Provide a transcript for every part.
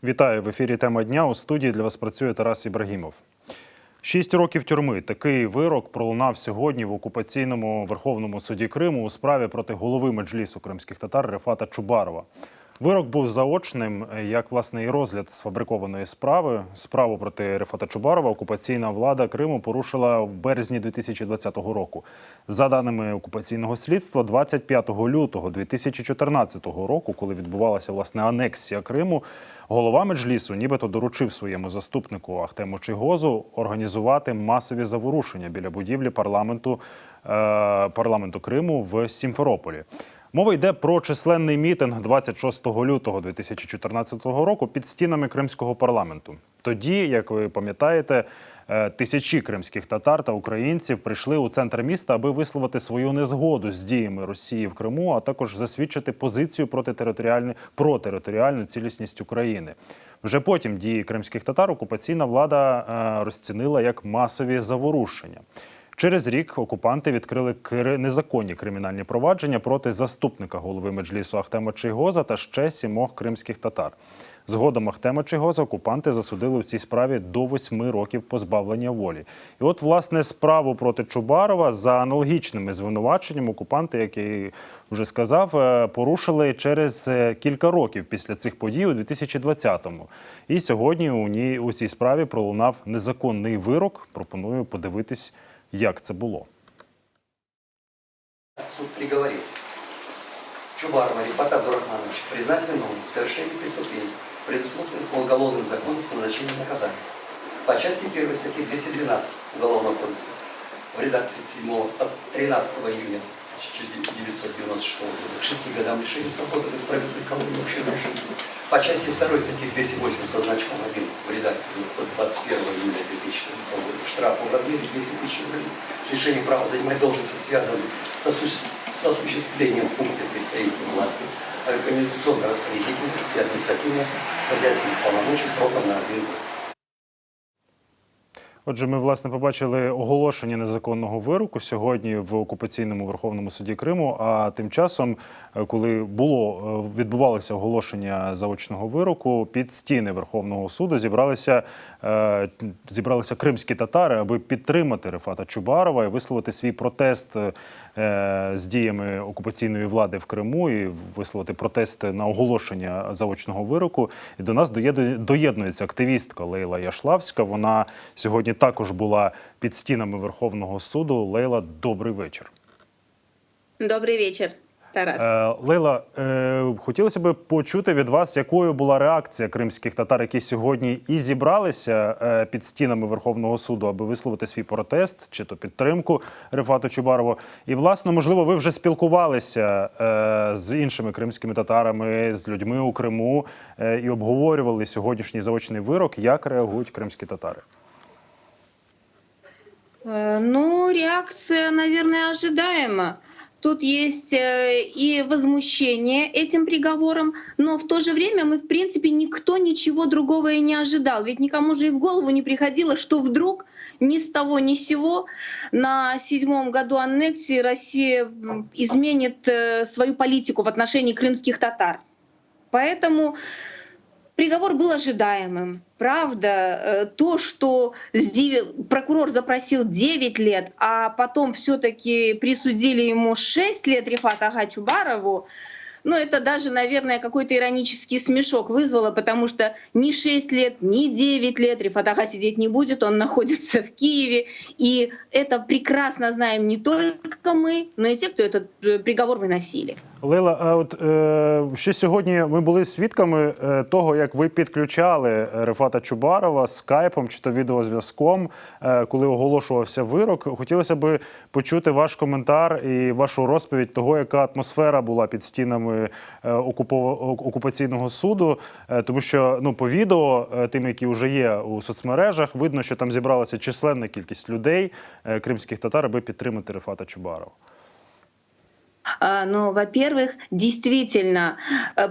Вітаю, в ефірі «Тема дня». У студії для вас працює Тарас Ібрагімов. 6 років тюрми. Такий вирок пролунав сьогодні в окупаційному Верховному суді Криму у справі проти голови меджлісу кримських татар Рефата Чубарова. Вирок був заочним, як, власне, і розгляд сфабрикованої справи. Справу проти Рефата Чубарова окупаційна влада Криму порушила в березні 2020 року. За даними окупаційного слідства, 25 лютого 2014 року, коли відбувалася, власне, анексія Криму, голова меджлісу нібито доручив своєму заступнику Ахтему Чийгозу організувати масові заворушення біля будівлі парламенту Криму в Сімферополі. Мова йде про численний мітинг 26 лютого 2014 року під стінами Кримського парламенту. Тоді, як ви пам'ятаєте, тисячі кримських татар та українців прийшли у центр міста, аби висловити свою незгоду з діями Росії в Криму, а також засвідчити позицію про територіальну цілісність України. Вже потім дії кримських татар окупаційна влада розцінила як масові заворушення. Через рік окупанти відкрили незаконні кримінальні провадження проти заступника голови меджлісу Ахтема Чийгоза та ще 7 кримських татар. Згодом Ахтема Чийгоза окупанти засудили у цій справі до 8 років позбавлення волі. І от, власне, справу проти Чубарова за аналогічними звинуваченнями окупанти, як я вже сказав, порушили через кілька років після цих подій у 2020-му. І сьогодні у цій справі пролунав незаконний вирок. Пропоную подивитись, як це було. Суд приговорил Чубарова Рефата Абдурахмановича признать виновным в совершении преступлений, предусмотренных уголовным законом с назначением наказания. По части 1 статьи 212 Уголовного кодекса в редакции 13 июня 1996 года к 6 годам лишения свободы без справедливой колонии общего режима. По части 2 статьи 208 со значком 1 в редакции от 21 июля 2014 года штраф в размере 10 тысяч рублей с лишением права занимать должности, связанные с осуществлением функций представительной власти, организационно-распорядительных и административно-хозяйственных полномочий сроком на 1 год. Отже, ми, власне, побачили оголошення незаконного вироку сьогодні в окупаційному Верховному суді Криму, а тим часом, коли відбувалося оголошення заочного вироку, під стіни Верховного суду зібралися кримські татари, аби підтримати Рефата Чубарова і висловити свій протест з діями окупаційної влади в Криму і висловити протест на оголошення заочного вироку. І до нас доєднується активістка Лейла Яшлавська. Вона сьогодні також була під стінами Верховного суду. Лейла, добрий вечір. Добрий вечір, Тарас. Лейла, хотілося б почути від вас, якою була реакція кримських татар, які сьогодні і зібралися під стінами Верховного суду, аби висловити свій протест, чи то підтримку Рефату Чубарову. І, власне, можливо, ви вже спілкувалися з іншими кримськими татарами, з людьми у Криму і обговорювали сьогоднішній заочний вирок. Як реагують кримські татари? Ну, реакция, наверное, ожидаема. Тут есть и возмущение этим приговором, но в то же время мы, в принципе, никто ничего другого и не ожидал. Ведь никому же и в голову не приходило, что вдруг ни с того ни с сего на 7-м году аннексии Россия изменит свою политику в отношении крымских татар. Поэтому приговор был ожидаемым. Правда, то, что прокурор запросил 9 лет, а потом все-таки присудили ему 6 лет Рефату ага Чубарову, ну, это даже, наверное, какой-то иронический смешок вызвало, потому что ни 6 лет, ни 9 лет Рефат ага сидеть не будет, он находится в Киеве. И это прекрасно знаем не только мы, но и те, кто этот приговор выносили. Лейла, а от ще сьогодні ми були свідками того, як ви підключали Рефата Чубарова скайпом чи то відеозв'язком, коли оголошувався вирок. Хотілося б почути ваш коментар і вашу розповідь того, яка атмосфера була під стінами окупаційного суду, тому що, ну, по відео, тим, які вже є у соцмережах, видно, що там зібралася численна кількість людей, кримських татар, аби підтримати Рефата Чубарова. Ну, во-первых, действительно,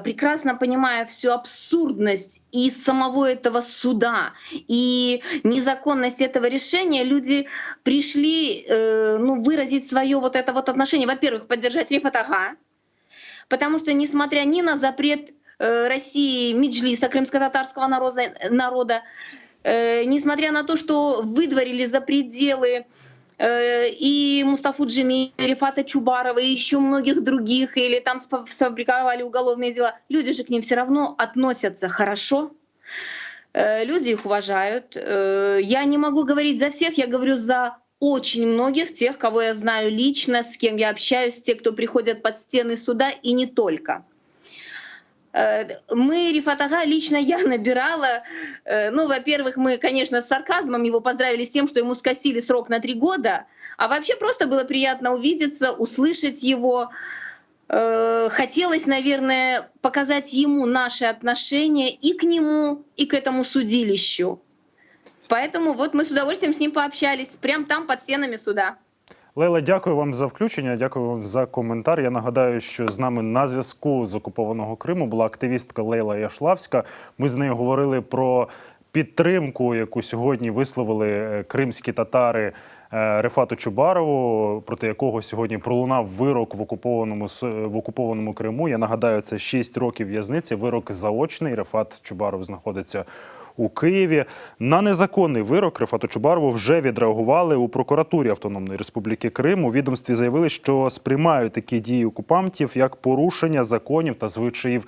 прекрасно понимая всю абсурдность и самого этого суда, и незаконность этого решения, люди пришли выразить свое вот это вот отношение. Во-первых, поддержать Рефата ага, потому что, несмотря ни на запрет России Меджлиса, крымско-татарского народа, несмотря на то, что выдворили за пределы и Мустафу Джемилева, и Рифата Чубарова, и еще многих других, или там сфабриковали уголовные дела, люди же к ним все равно относятся хорошо. Люди их уважают. Я не могу говорить за всех, я говорю за очень многих, тех, кого я знаю лично, с кем я общаюсь, те, кто приходят под стены суда, и не только. Мы Рифат Ага, лично я набирала, ну, во-первых, мы, конечно, с сарказмом его поздравили с тем, что ему скосили срок на 3 года, а вообще просто было приятно увидеться, услышать его. Хотелось, наверное, показать ему наши отношения и к нему, и к этому судилищу. Поэтому вот мы с удовольствием с ним пообщались, прямо там, под стенами суда. Лейла, дякую вам за включення, дякую вам за коментар. Я нагадаю, що з нами на зв'язку з окупованого Криму була активістка Лейла Яшлавська. Ми з нею говорили про підтримку, яку сьогодні висловили кримські татари Рифату Чубарову, проти якого сьогодні пролунав вирок в окупованому Криму. Я нагадаю, це 6 років в'язниці, вирок заочний. Рифат Чубаров знаходиться у Києві. На незаконний вирок Рифату Чубарову вже відреагували у прокуратурі Автономної Республіки Крим. У відомстві заявили, що сприймають такі дії окупантів як порушення законів та звичаїв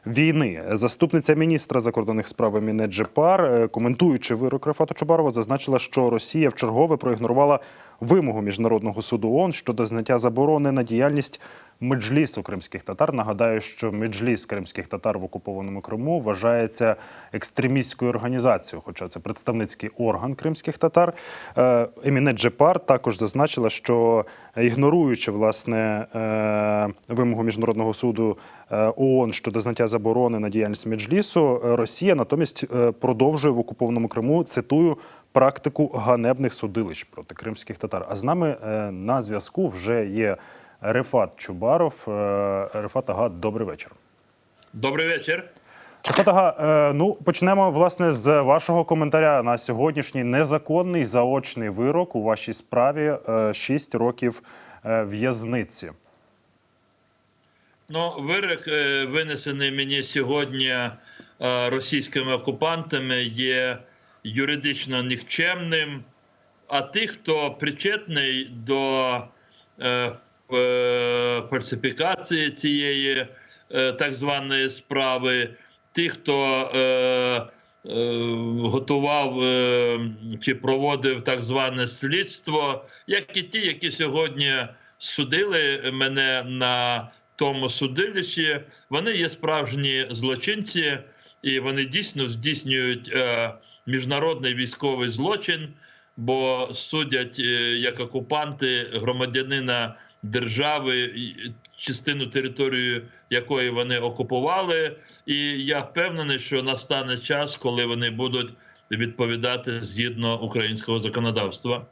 війни. Заступниця міністра закордонних справ Еміне Джепар, коментуючи вирок Рифату Чубарова, зазначила, що Росія вчергове проігнорувала вимогу Міжнародного суду ООН щодо зняття заборони на діяльність Меджлісу кримських татар. Нагадаю, що Меджліс кримських татар в окупованому Криму вважається екстремістською організацією, хоча це представницький орган кримських татар. Еміне Джепар також зазначила, що ігноруючи, власне, вимогу Міжнародного суду ООН щодо зняття заборони на діяльність Меджлісу, Росія натомість продовжує в окупованому Криму, цитую, практику ганебних судилищ проти кримських татар. А з нами на зв'язку вже є Рифат Чубаров. Рифат Ага, добрий вечір. Добрий вечір. Рифат Ага, ну, почнемо, власне, з вашого коментаря на сьогоднішній незаконний заочний вирок у вашій справі 6 років в'язниці. Ну, вирок, винесений мені сьогодні російськими окупантами, є юридично нікчемним, а тих, хто причетний до фальсифікації цієї так званої справи, тих, хто готував чи проводив так зване слідство, як і ті, які сьогодні судили мене на тому судилищі, вони є справжні злочинці, і вони дійсно здійснюють міжнародний військовий злочин, бо судять як окупанти громадянина держави, частину території якої вони окупували. І я впевнений, що настане час, коли вони будуть відповідати згідно українського законодавства.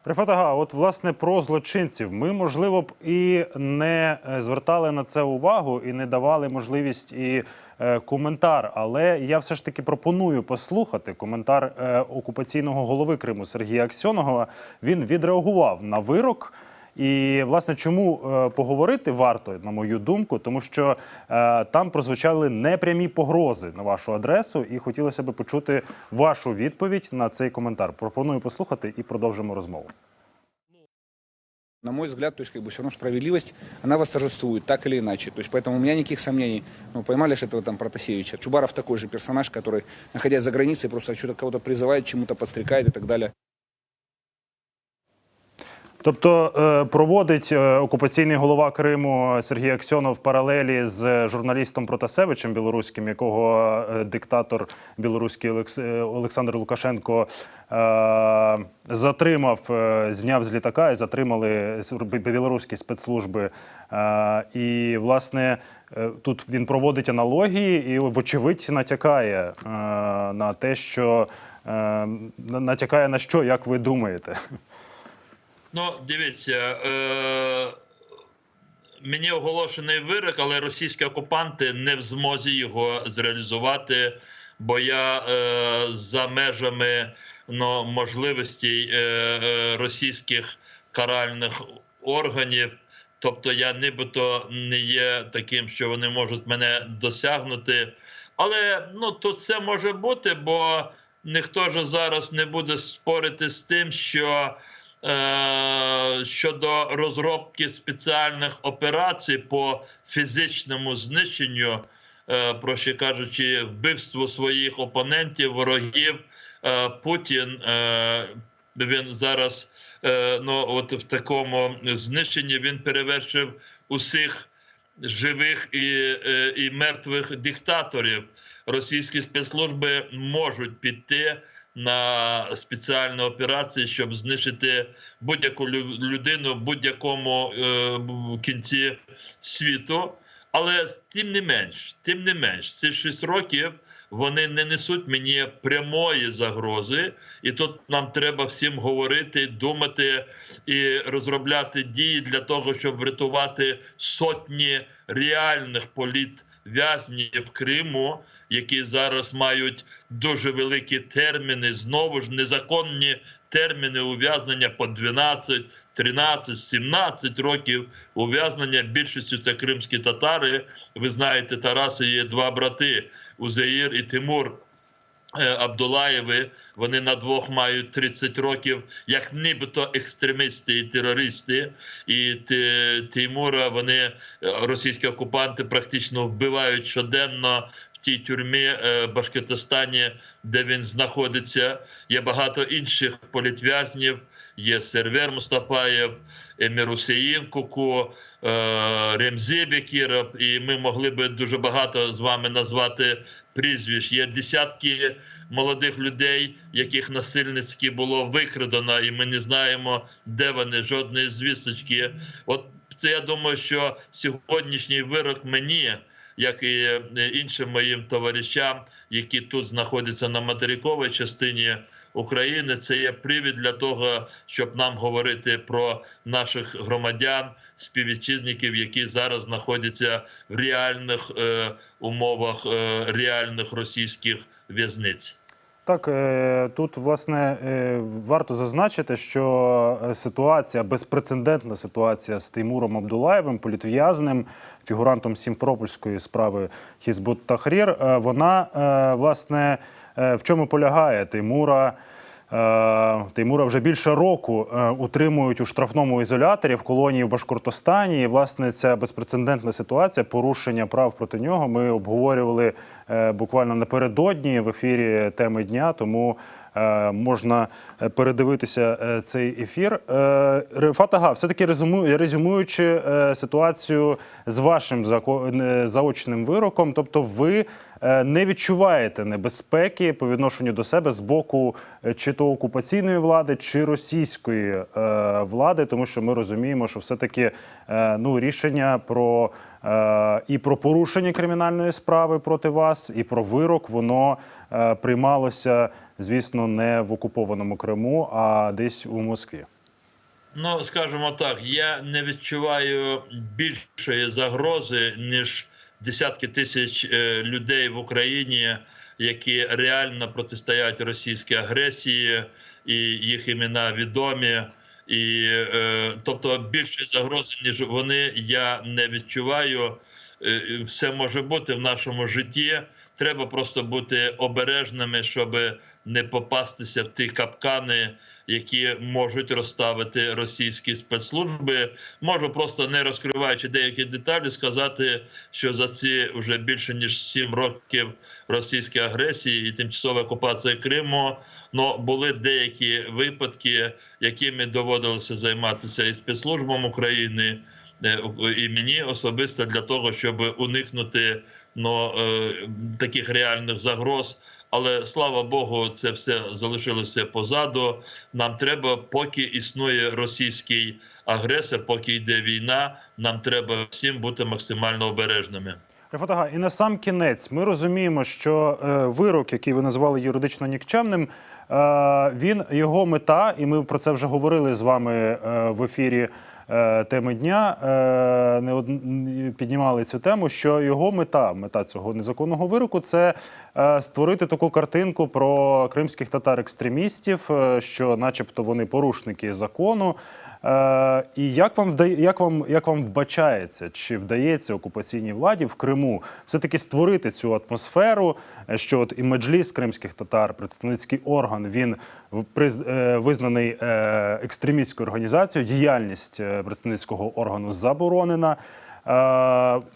Рифат Ага, от, власне, про злочинців. Ми, можливо, б і не звертали на це увагу, і не давали можливість і коментар, але я все ж таки пропоную послухати коментар окупаційного голови Криму Сергія Аксьонова. Він відреагував на вирок. І, власне, чому поговорити варто, на мою думку, тому що там прозвучали непрямі погрози на вашу адресу, і хотілося б почути вашу відповідь на цей коментар. Пропоную послухати і продовжимо розмову. На мой взгляд, то есть, все равно справедливость, она восторжествует, так или иначе. То есть, поэтому у меня никаких сомнений. Ну, поймали же этого там Протасевича. Чубаров такой же персонаж, который, находясь за границей, просто что-то кого-то призывает, чему-то подстрекает и так далее. Тобто проводить окупаційний голова Криму Сергій Аксьонов паралелі з журналістом Протасевичем білоруським, якого диктатор білоруський Олександр Лукашенко затримав, зняв з літака і затримали білоруські спецслужби. І, власне, тут він проводить аналогії і, вочевидь, натякає на те, що натякає на що, як ви думаєте? Ну, дивіться, мені оголошений вирок, але російські окупанти не в змозі його зреалізувати, бо я за межами можливостей російських каральних органів, Тобто я нібито не є таким, що вони можуть мене досягнути. Але тут все може бути, бо ніхто ж зараз не буде спорити з тим, що щодо розробки спеціальних операцій по фізичному знищенню, проще кажучи, вбивству своїх опонентів, ворогів, Путін, він зараз от в такому знищенні він перевершив усіх живих і мертвих диктаторів. Російські спецслужби можуть піти на спеціальні операції, щоб знищити будь-яку людину в будь-якому кінці світу. Але тим не менш, ці 6 років вони не несуть мені прямої загрози. І тут нам треба всім говорити, думати і розробляти дії для того, щоб врятувати сотні реальних політв'язнів Криму, які зараз мають дуже великі терміни, знову ж незаконні терміни ув'язнення по 12, 13, 17 років ув'язнення. Більшістю це кримські татари. Ви знаєте, Тараса є 2 брати – Узеїр і Тимур Абдулаєви. Вони на 2 мають 30 років, як нібито екстремісти і терористи. І Тимура вони, російські окупанти, практично вбивають щоденно в тій тюрмі в Башкортостані, де він знаходиться. Є багато інших політв'язнів. Є Сервер Мустафаєв, Емір Усеїн Куку, Ремзі Бекіров, і ми могли би дуже багато з вами назвати прізвищ. Є десятки молодих людей, яких насильницьки було викрадено, і ми не знаємо, де вони, жодної звісточки. От це, я думаю, що сьогоднішній вирок мені, як і іншим моїм товаришам, які тут знаходяться на материковій частині України, це є привід для того, щоб нам говорити про наших громадян, співвітчизників, які зараз знаходяться в реальних умовах, реальних російських в'язниць. Так, тут, власне, варто зазначити, що ситуація, безпрецедентна ситуація з Теймуром Абдулаєвим, політв'язнем, фігурантом сімферопольської справи Хізбут Тахрір, вона, власне, в чому полягає? Теймура вже більше року утримують у штрафному ізоляторі в колонії в Башкортостані. І, власне, ця безпрецедентна ситуація, порушення прав проти нього, ми обговорювали буквально напередодні в ефірі «Теми дня», тому можна передивитися цей ефір. Рифат Ага, все-таки резюмуючи ситуацію з вашим заочним вироком, тобто ви не відчуваєте небезпеки по відношенню до себе з боку чи то окупаційної влади, чи російської влади, тому що ми розуміємо, що все-таки рішення про порушення кримінальної справи проти вас, і про вирок, воно приймалося, звісно, не в окупованому Криму, а десь у Москві. Скажімо так, я не відчуваю більшої загрози, ніж десятки тисяч людей в Україні, які реально протистоять російській агресії, і їх імена відомі. Тобто більшої загрози, ніж вони, я не відчуваю. Все може бути в нашому житті. Треба просто бути обережними, щоб не попастися в ті капкани, які можуть розставити російські спецслужби. Можу просто, не розкриваючи деякі деталі, сказати, що за ці вже більше ніж 7 років російської агресії і тимчасової окупації Криму, були деякі випадки, якими доводилося займатися і спецслужбам України, і мені особисто, для того, щоб уникнути таких реальних загроз. Але, слава Богу, це все залишилося позаду. Нам треба, поки існує російський агресор, поки йде війна, нам треба всім бути максимально обережними. Рифат Ага, і на сам кінець, ми розуміємо, що вирок, який ви назвали юридично нікчемним, його мета, і ми про це вже говорили з вами в ефірі «Теми дня», піднімали цю тему, що його мета цього незаконного вироку – це створити таку картинку про кримських татар-екстремістів, що начебто вони порушники закону, І як вам вбачається, чи вдається окупаційній владі в Криму все-таки створити цю атмосферу, що от і Меджліс кримських татар, представницький орган, він визнаний екстремістською організацією, діяльність представницького органу заборонена.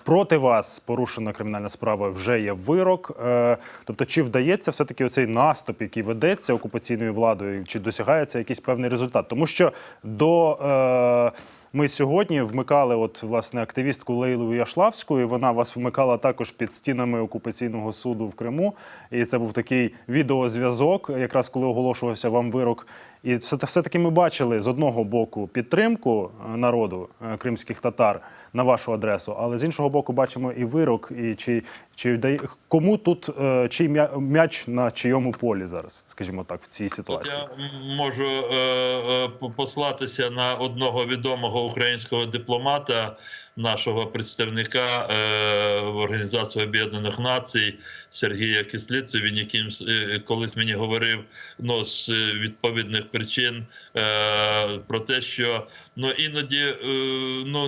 Проти вас порушена кримінальна справа, вже є вирок. Тобто, чи вдається все-таки оцей наступ, який ведеться окупаційною владою, чи досягається якийсь певний результат? Тому що ми сьогодні вмикали власне активістку Лейлу Яшлавську, і вона вас вмикала також під стінами окупаційного суду в Криму. І це був такий відеозв'язок, якраз коли оголошувався вам вирок. І все-таки ми бачили з одного боку підтримку народу кримських татар на вашу адресу, але з іншого боку бачимо і вирок, і кому тут, чий м'яч на чийому полі зараз, скажімо так, в цій ситуації. Тут я можу послатися на одного відомого українського дипломата, нашого представника в Організації Об'єднаних Націй Сергія Кислицю. Він якимсь колись мені говорив, з відповідних причин про те, що іноді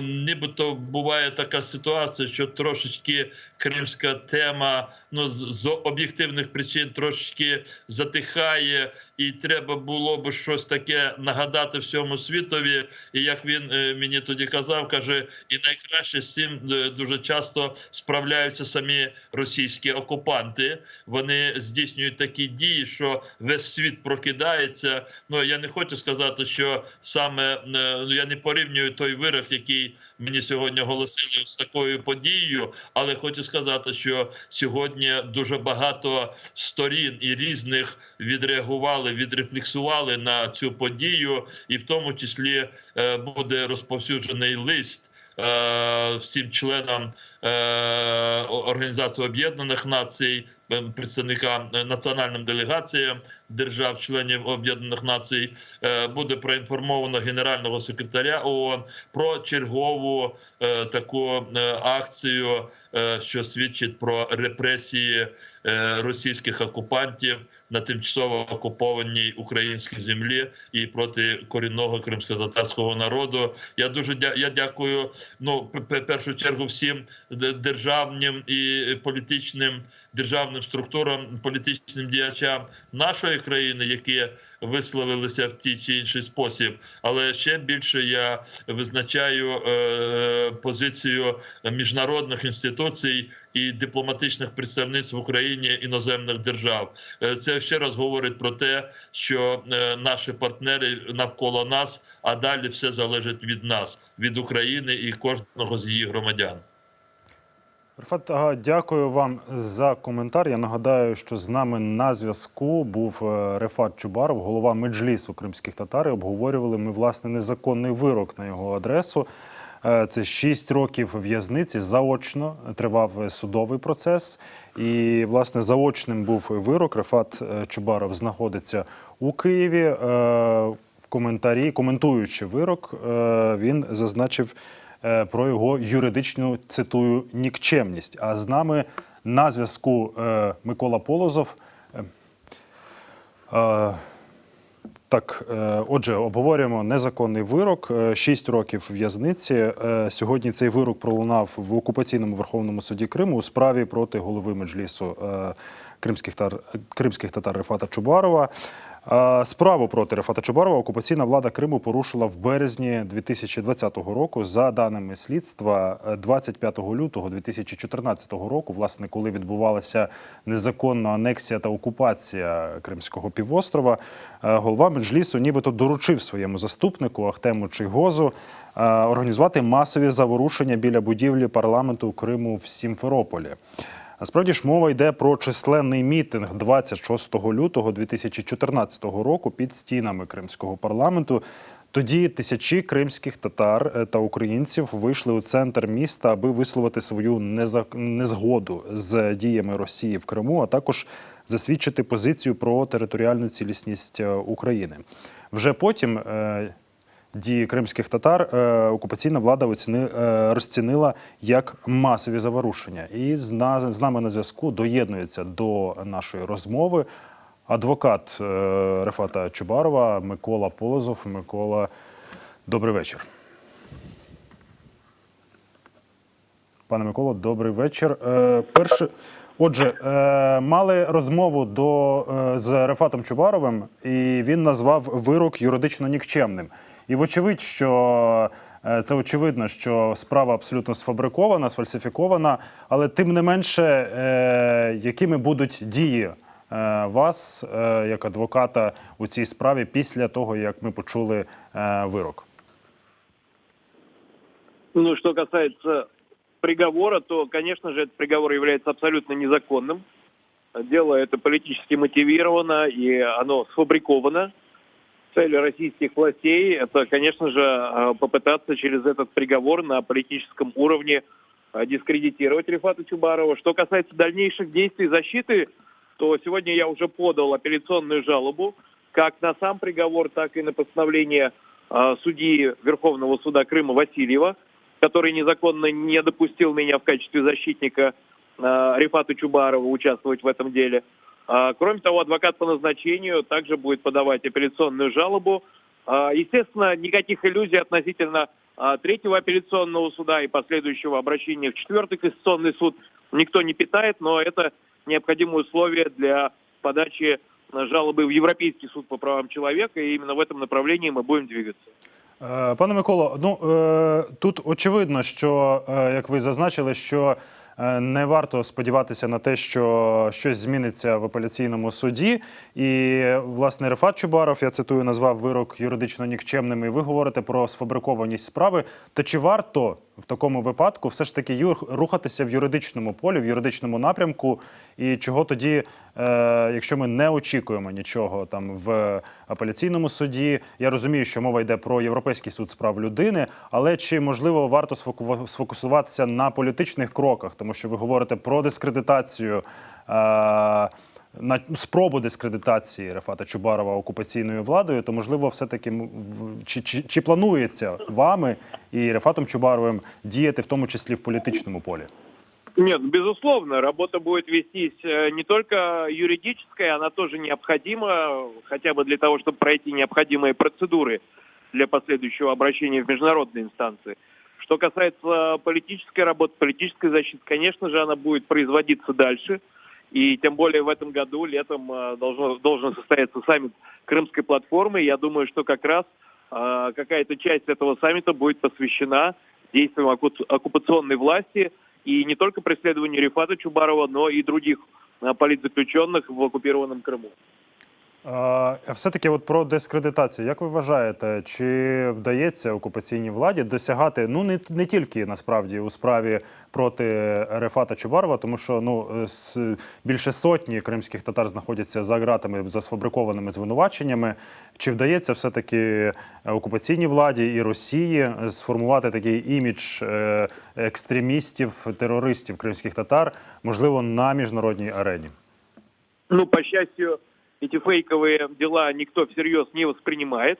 нібито буває така ситуація, що трошечки кримська тема з об'єктивних причин трошечки затихає, і треба було б щось таке нагадати всьому світові. І як він мені тоді казав, каже, і найкраще з цим дуже часто справляються самі російські окупанти. Вони здійснюють такі дії, що весь світ прокидається. Я не хочу сказати, що саме, я не порівнюю той вирок, який мені сьогодні оголосили з такою подією, але хочу сказати, що сьогодні дуже багато сторін і різних відреагували, відрефлексували на цю подію, і в тому числі буде розповсюджений лист всім членам Організації Об'єднаних Націй, представникам, національним делегаціям держав-членів Об'єднаних Націй, буде проінформовано Генерального секретаря ООН про чергову таку акцію, що свідчить про репресії російських окупантів на тимчасово окупованій українській землі і проти корінного кримськотатарського народу. Я дякую, в першу чергу, всім державним і політичним державним структурам, політичним діячам нашої країни, які висловилися в тій чи інший спосіб. Але ще більше я визначаю позицію міжнародних інституцій і дипломатичних представництв в Україні іноземних держав. Це ще раз говорить про те, що наші партнери навколо нас, а далі все залежить від нас, від України і кожного з її громадян. Рефат Ага, дякую вам за коментар. Я нагадаю, що з нами на зв'язку був Рефат Чубаров, голова Меджлісу кримських татар. Обговорювали ми, власне, незаконний вирок на його адресу. Це 6 років в'язниці, заочно тривав судовий процес. І, власне, заочним був вирок. Рефат Чубаров знаходиться у Києві. В коментарі, коментуючи вирок, він зазначив про його юридичну, цитую, нікчемність. А з нами на зв'язку Микола Полозов. Так, отже, обговорюємо незаконний вирок, 6 років в'язниці. Сьогодні цей вирок пролунав в окупаційному Верховному суді Криму у справі проти голови Меджлісу кримських татар Рефата Чубарова. Справу проти Рефата Чубарова окупаційна влада Криму порушила в березні 2020 року. За даними слідства, 25 лютого 2014 року, власне, коли відбувалася незаконна анексія та окупація Кримського півострова, голова Меджлісу нібито доручив своєму заступнику Ахтему Чийгозу організувати масові заворушення біля будівлі парламенту Криму в Сімферополі. Насправді ж мова йде про численний мітинг 26 лютого 2014 року під стінами Кримського парламенту. Тоді тисячі кримських татар та українців вийшли у центр міста, аби висловити свою незгоду з діями Росії в Криму, а також засвідчити позицію про територіальну цілісність України. Вже потім дії кримських татар окупаційна влада розцінила як масові заворушення. І з нами на зв'язку доєднується до нашої розмови адвокат Рефата Чубарова Микола Полозов. Микола, Добрий вечір. Пане Миколо, добрий вечір. Отже, мали розмову з Рефатом Чубаровим, і він назвав вирок юридично нікчемним. І вочевидь, що це очевидно, що справа абсолютно сфабрикована, сфальсифікована, але тим не менше, якими будуть дії вас, як адвоката, у цій справі після того, як ми почули вирок? Ну, что касается приговора, то, конечно же, этот приговор является абсолютно незаконным. Дело это политически мотивировано, и оно сфабриковано. Цель российских властей – это, конечно же, попытаться через этот приговор на политическом уровне дискредитировать Рефата Чубарова. Что касается дальнейших действий защиты, то сегодня я уже подал апелляционную жалобу как на сам приговор, так и на постановление судьи Верховного суда Крыма Васильева, который незаконно не допустил меня в качестве защитника Рефата Чубарова участвовать в этом деле. Кроме того, адвокат по назначению также будет подавать апелляционную жалобу. Естественно, никаких иллюзий относительно третьего апелляционного суда и последующего обращения в четвертый конституционный суд никто не питает, но это необходимое условие для подачи жалобы в Европейский суд по правам человека, и именно в этом направлении мы будем двигаться. Пане Миколо, тут очевидно, що, як ви зазначили, що не варто сподіватися на те, що щось зміниться в апеляційному суді. І, власне, Рефат Чубаров, я цитую, назвав вирок юридично нікчемним, і ви говорите про сфабрикованість справи. То чи варто в такому випадку все ж таки рухатися в юридичному полі, в юридичному напрямку? І чого тоді, якщо ми не очікуємо нічого там в апеляційному суді? Я розумію, що мова йде про Європейський суд з прав людини, але чи, можливо, варто сфокусуватися на політичних кроках? Тому що ви говорите про дискредитацію, на спробу дискредитації Рефата Чубарова окупаційною владою, то, можливо, все-таки чи планується вами і Рефатом Чубаровим діяти в тому числі в політичному полі? Нет, безусловно, работа будет вестись не только юридическая, она тоже необходима, хотя бы для того, чтобы пройти необходимые процедуры для последующего обращения в международные инстанции. Что касается политической работы, политической защиты, конечно же, она будет производиться дальше. И тем более в этом году, летом, должен состояться саммит Крымской платформы. Я думаю, что как раз какая-то часть этого саммита будет посвящена действиям оккупационной власти и не только преследованию Рефата Чубарова, но и других политзаключенных в оккупированном Крыму. Все-таки от про дискредитацію. Як ви вважаєте, чи вдається окупаційній владі досягати, не тільки насправді у справі проти Рефата Чубарова, тому що більше сотні кримських татар знаходяться за ґратами за сфабрикованими звинуваченнями. Чи вдається все-таки окупаційній владі і Росії сформувати такий імідж екстремістів, терористів кримських татар, можливо, на міжнародній арені? По счастью, эти фейковые дела никто всерьез не воспринимает.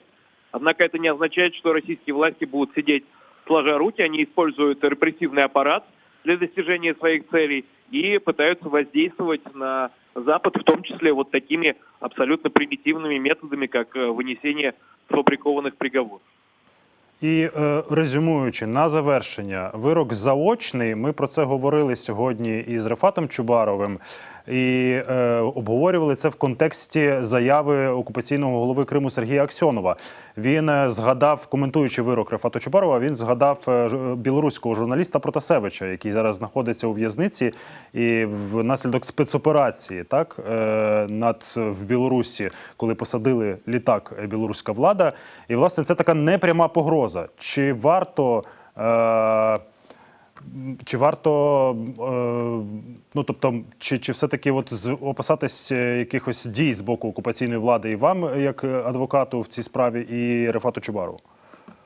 Однако это не означает, что российские власти будут сидеть сложа руки. Они используют репрессивный аппарат для достижения своих целей и пытаются воздействовать на Запад, в том числе вот такими абсолютно примитивными методами, как вынесение сфабрикованных приговоров. І резюмуючи, на завершення, вирок заочний, ми про це говорили сьогодні із Рефатом Чубаровим, і обговорювали це в контексті заяви окупаційного голови Криму Сергія Аксьонова. Він згадав, коментуючи вирок Рефата Чубарова, він згадав білоруського журналіста Протасевича, який зараз знаходиться у в'язниці і внаслідок спецоперації в Білорусі, коли посадили літак білоруська влада. І, власне, це така непряма погроза. Чи варто чи все-таки опасатись якихось дій з боку окупаційної влади і вам, як адвокату в цій справі, і Рефату Чубарову?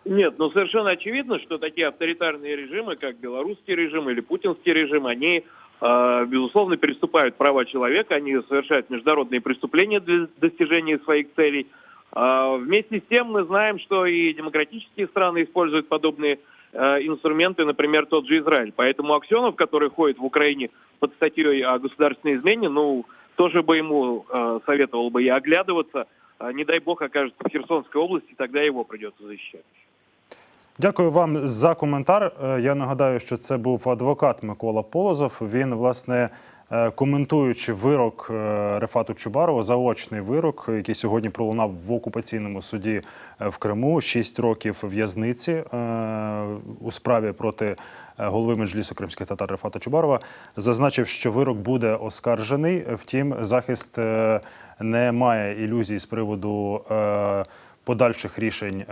Нет, совершенно очевидно, что такие авторитарные режимы, как белорусский режим или путинский режим, они, безусловно, переступают права человека, они совершают международные преступления для достижения своих целей. Вместе с тем мы знаем, что и демократические страны используют подобные инструменты, например, тот же Израиль. Поэтому Аксьонов, который ходит в Украине под статьей о государственной измене, тоже бы ему советовал бы и оглядываться. Не дай бог окажется в Херсонской области, тогда его придется защищать. Дякую вам за коментар. Я нагадаю, що це був адвокат Микола Полозов. Він, власне, коментуючи вирок Рефату Чубарову, заочний вирок, який сьогодні пролунав в окупаційному суді в Криму, 6 років в'язниці у справі проти голови Меджлісу кримських татар Рефата Чубарова, зазначив, що вирок буде оскаржений. Втім, захист не має ілюзій з приводу подальших рішень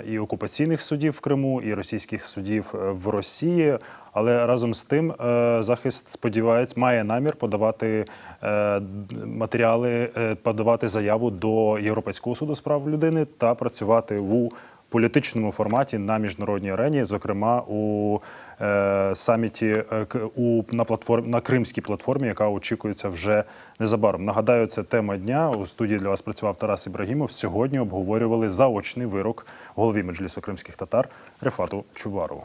і окупаційних судів в Криму, і російських судів в Росії. Але разом з тим захист, сподівається, має намір подавати матеріали, подавати заяву до Європейського суду з прав людини та працювати у політичному форматі на міжнародній арені, зокрема у саміті на Кримській платформі, яка очікується вже незабаром. Нагадаю, це тема дня. У студії для вас працював Тарас Ібрагімов. Сьогодні обговорювали заочний вирок голові Меджлісу кримських татар Рефату Чубарову.